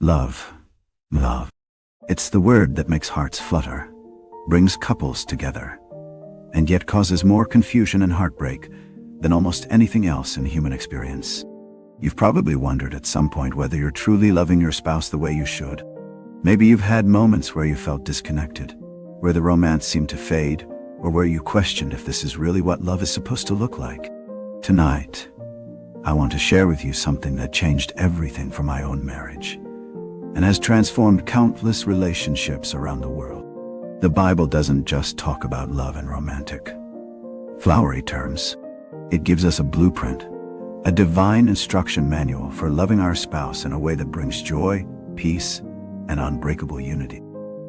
Love. Love. It's the word that makes hearts flutter, brings couples together, and yet causes more confusion and heartbreak than almost anything else in human experience. You've probably wondered at some point whether you're truly loving your spouse the way you should. Maybe you've had moments where you felt disconnected, where the romance seemed to fade, or where you questioned if this is really what love is supposed to look like. Tonight, I want to share with you something that changed everything for my own marriage and has transformed countless relationships around the world. The Bible doesn't just talk about love in romantic, flowery terms. It gives us a blueprint, a divine instruction manual for loving our spouse in a way that brings joy, peace, and unbreakable unity.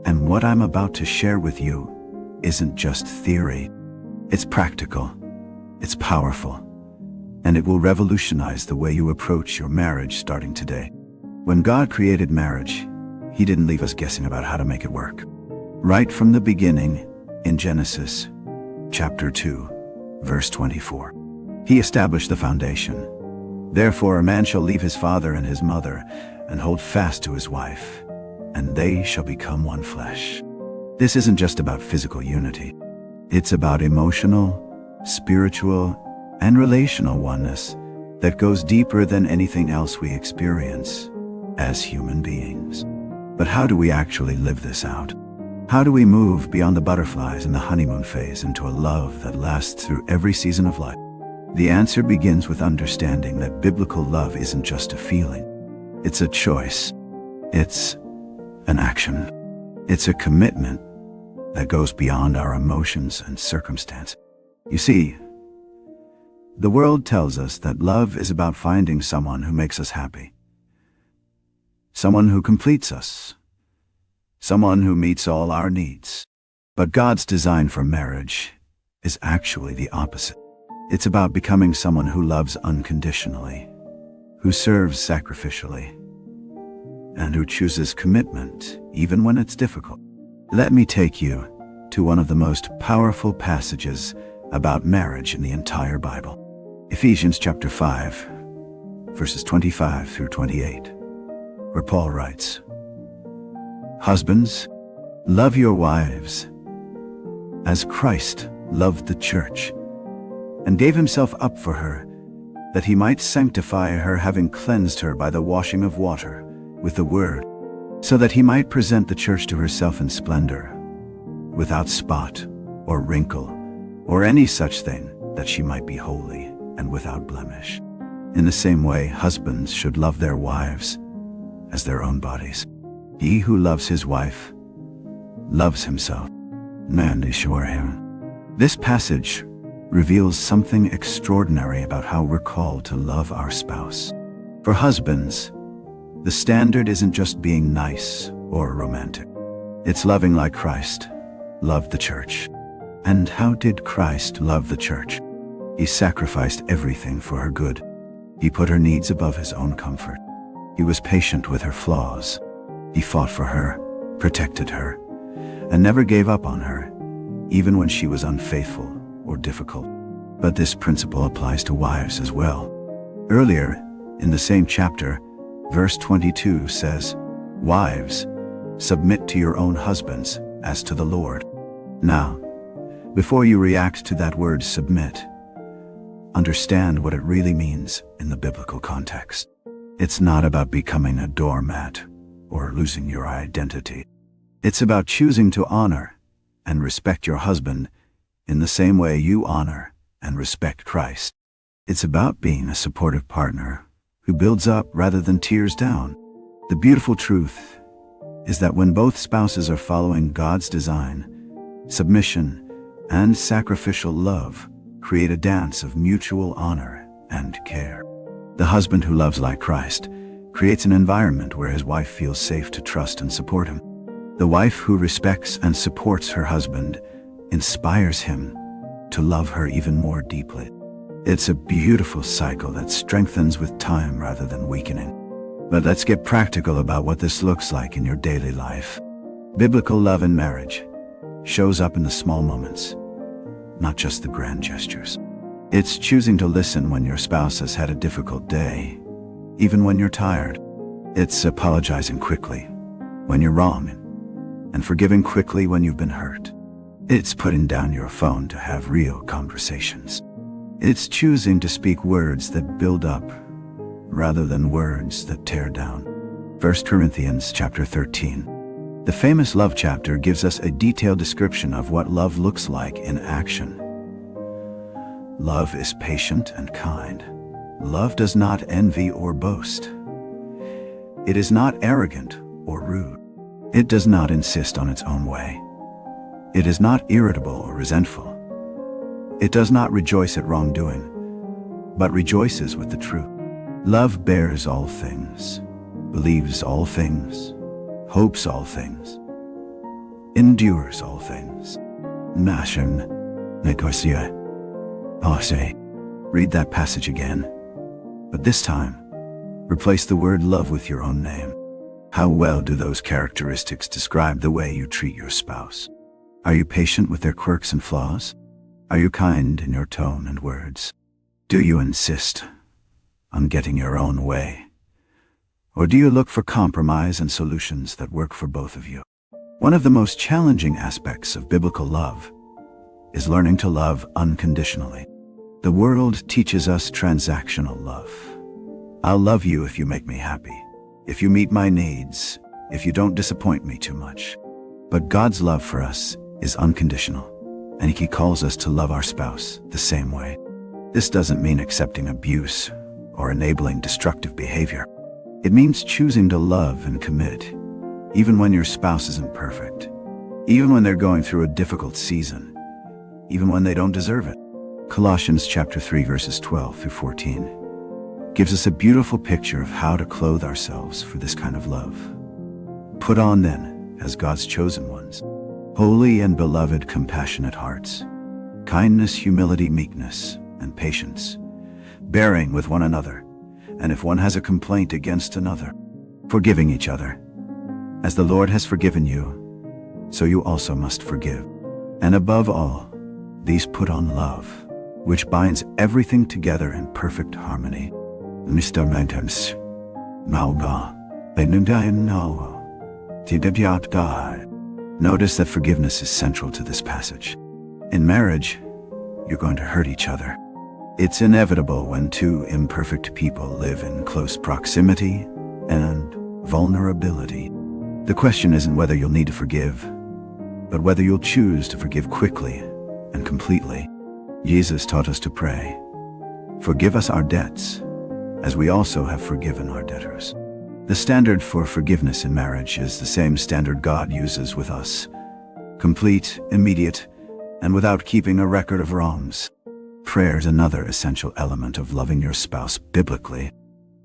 And what I'm about to share with you isn't just theory. It's practical, it's powerful, and it will revolutionize the way you approach your marriage starting today. When God created marriage, He didn't leave us guessing about how to make it work. Right from the beginning, in Genesis chapter 2, verse 24, He established the foundation. Therefore a man shall leave his father and his mother, and hold fast to his wife, and they shall become one flesh. This isn't just about physical unity. It's about emotional, spiritual, and relational oneness that goes deeper than anything else we experience as human beings. But how do we actually live this out? How do we move beyond the butterflies in the honeymoon phase into a love that lasts through every season of life? The answer begins with understanding that biblical love isn't just a feeling. It's a choice. It's an action. It's a commitment that goes beyond our emotions and circumstance. You see, the world tells us that love is about finding someone who makes us happy, someone who completes us, someone who meets all our needs. But God's design for marriage is actually the opposite. It's about becoming someone who loves unconditionally, who serves sacrificially, and who chooses commitment even when it's difficult. Let me take you to one of the most powerful passages about marriage in the entire Bible. Ephesians chapter 5, verses 25 through 28, where Paul writes, "Husbands, love your wives, as Christ loved the church, and gave himself up for her, that he might sanctify her, having cleansed her by the washing of water with the word, so that he might present the church to herself in splendor, without spot or wrinkle or any such thing, that she might be holy and without blemish. In the same way, husbands should love their wives as their own bodies. He who loves his wife loves himself." This passage reveals something extraordinary about how we're called to love our spouse. For husbands, the standard isn't just being nice or romantic. It's loving like Christ loved the church. And how did Christ love the church? He sacrificed everything for her good. He put her needs above his own comfort. He was patient with her flaws. He fought for her, protected her, and never gave up on her, even when she was unfaithful or difficult. But this principle applies to wives as well. Earlier, in the same chapter, verse 22 says, "Wives, submit to your own husbands as to the Lord." Now, before you react to that word submit, understand what it really means in the biblical context. It's not about becoming a doormat or losing your identity. It's about choosing to honor and respect your husband in the same way you honor and respect Christ. It's about being a supportive partner who builds up rather than tears down. The beautiful truth is that when both spouses are following God's design, submission and sacrificial love create a dance of mutual honor and care. The husband who loves like Christ creates an environment where his wife feels safe to trust and support him. The wife who respects and supports her husband inspires him to love her even more deeply. It's a beautiful cycle that strengthens with time rather than weakening. But let's get practical about what this looks like in your daily life. Biblical love in marriage shows up in the small moments, not just the grand gestures. It's choosing to listen when your spouse has had a difficult day, even when you're tired. It's apologizing quickly when you're wrong and forgiving quickly when you've been hurt. It's putting down your phone to have real conversations. It's choosing to speak words that build up rather than words that tear down. 1 Corinthians chapter 13. The famous love chapter gives us a detailed description of what love looks like in action. Love is patient and kind. Love does not envy or boast. It is not arrogant or rude. It does not insist on its own way. It is not irritable or resentful. It does not rejoice at wrongdoing, but rejoices with the truth. Love bears all things, believes all things, hopes all things, endures all things. Read that passage again, but this time, replace the word love with your own name. How well do those characteristics describe the way you treat your spouse? Are you patient with their quirks and flaws? Are you kind in your tone and words? Do you insist on getting your own way? Or do you look for compromise and solutions that work for both of you? One of the most challenging aspects of biblical love is learning to love unconditionally. The world teaches us transactional love. I'll love you if you make me happy, if you meet my needs, if you don't disappoint me too much. But God's love for us is unconditional, and He calls us to love our spouse the same way. This doesn't mean accepting abuse or enabling destructive behavior. It means choosing to love and commit, even when your spouse isn't perfect, even when they're going through a difficult season, even when they don't deserve it. Colossians chapter 3 verses 12 through 14 gives us a beautiful picture of how to clothe ourselves for this kind of love. Put on then, as God's chosen ones, holy and beloved compassionate hearts, kindness, humility, meekness, and patience, bearing with one another, and if one has a complaint against another, forgiving each other. As the Lord has forgiven you, so you also must forgive. And above all, these put on love, which binds everything together in perfect harmony. Mr. Mentums, Malga, Notice that forgiveness is central to this passage. In marriage, you're going to hurt each other. It's inevitable when two imperfect people live in close proximity and vulnerability. The question isn't whether you'll need to forgive, but whether you'll choose to forgive quickly and completely. Jesus taught us to pray, "Forgive us our debts, as we also have forgiven our debtors." The standard for forgiveness in marriage is the same standard God uses with us: complete, immediate, and without keeping a record of wrongs. Prayer is another essential element of loving your spouse biblically.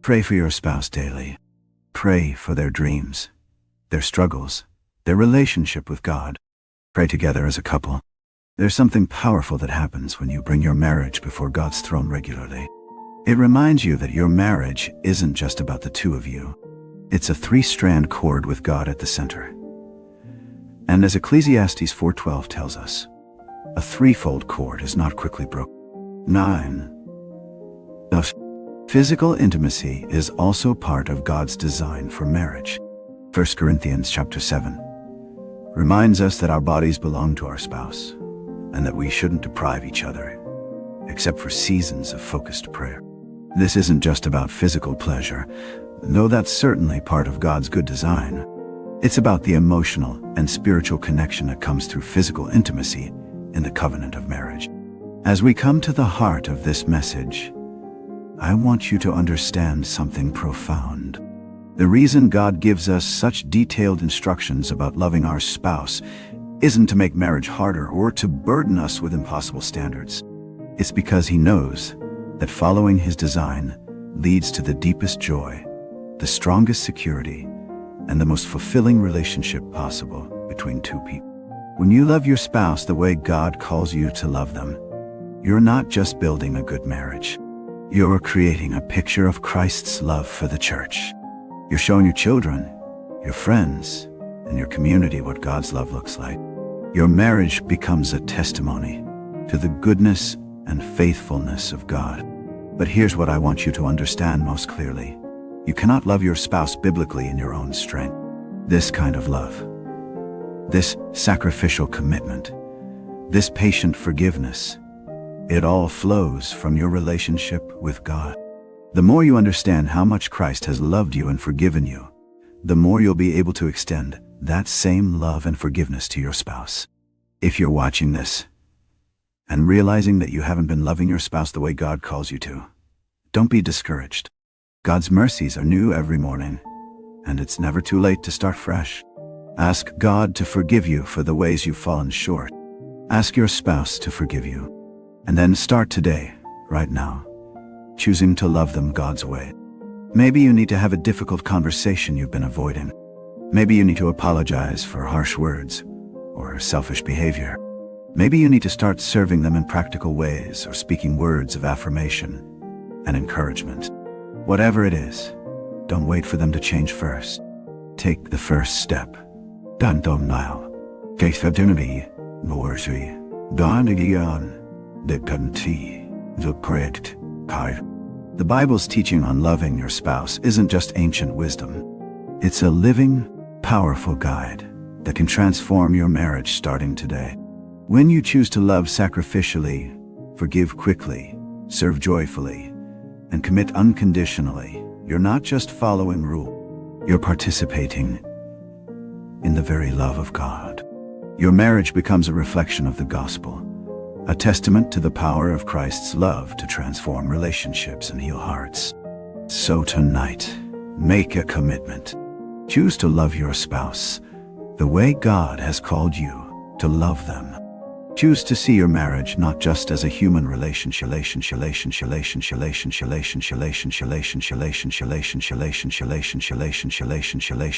Pray for your spouse daily. Pray for their dreams, their struggles, their relationship with God. Pray together as a couple. There's something powerful that happens when you bring your marriage before God's throne regularly. It reminds you that your marriage isn't just about the two of you. It's a three-strand cord with God at the center. And as Ecclesiastes 4:12 tells us, a threefold cord is not quickly broken. 9. Thus, physical intimacy is also part of God's design for marriage. 1 Corinthians chapter 7 reminds us that our bodies belong to our spouse, and that we shouldn't deprive each other, except for seasons of focused prayer. This isn't just about physical pleasure, though that's certainly part of God's good design. It's about the emotional and spiritual connection that comes through physical intimacy in the covenant of marriage. As we come to the heart of this message, I want you to understand something profound. The reason God gives us such detailed instructions about loving our spouse isn't to make marriage harder or to burden us with impossible standards. It's because He knows that following His design leads to the deepest joy, the strongest security, and the most fulfilling relationship possible between two people. When you love your spouse the way God calls you to love them, you're not just building a good marriage. You're creating a picture of Christ's love for the church. You're showing your children, your friends, and your community what God's love looks like. Your marriage becomes a testimony to the goodness and faithfulness of God. But here's what I want you to understand most clearly. You cannot love your spouse biblically in your own strength. This kind of love, this sacrificial commitment, this patient forgiveness, it all flows from your relationship with God. The more you understand how much Christ has loved you and forgiven you, the more you'll be able to extend that same love and forgiveness to your spouse. If you're watching this and realizing that you haven't been loving your spouse the way God calls you to, don't be discouraged. God's mercies are new every morning, and it's never too late to start fresh. Ask God to forgive you for the ways you've fallen short. Ask your spouse to forgive you. And then start today, right now, choosing to love them God's way. Maybe you need to have a difficult conversation you've been avoiding. Maybe you need to apologize for harsh words or selfish behavior. Maybe you need to start serving them in practical ways or speaking words of affirmation and encouragement. Whatever it is, don't wait for them to change first. Take the first step. The Bible's teaching on loving your spouse isn't just ancient wisdom. It's a living, powerful guide that can transform your marriage starting today. When you choose to love sacrificially, forgive quickly, serve joyfully, and commit unconditionally, you're not just following rules. You're participating in the very love of God. Your marriage becomes a reflection of the gospel, a testament to the power of Christ's love to transform relationships and heal hearts. So tonight, make a commitment. Choose to love your spouse the way God has called you to love them. Choose to see your marriage not just as a human relationship,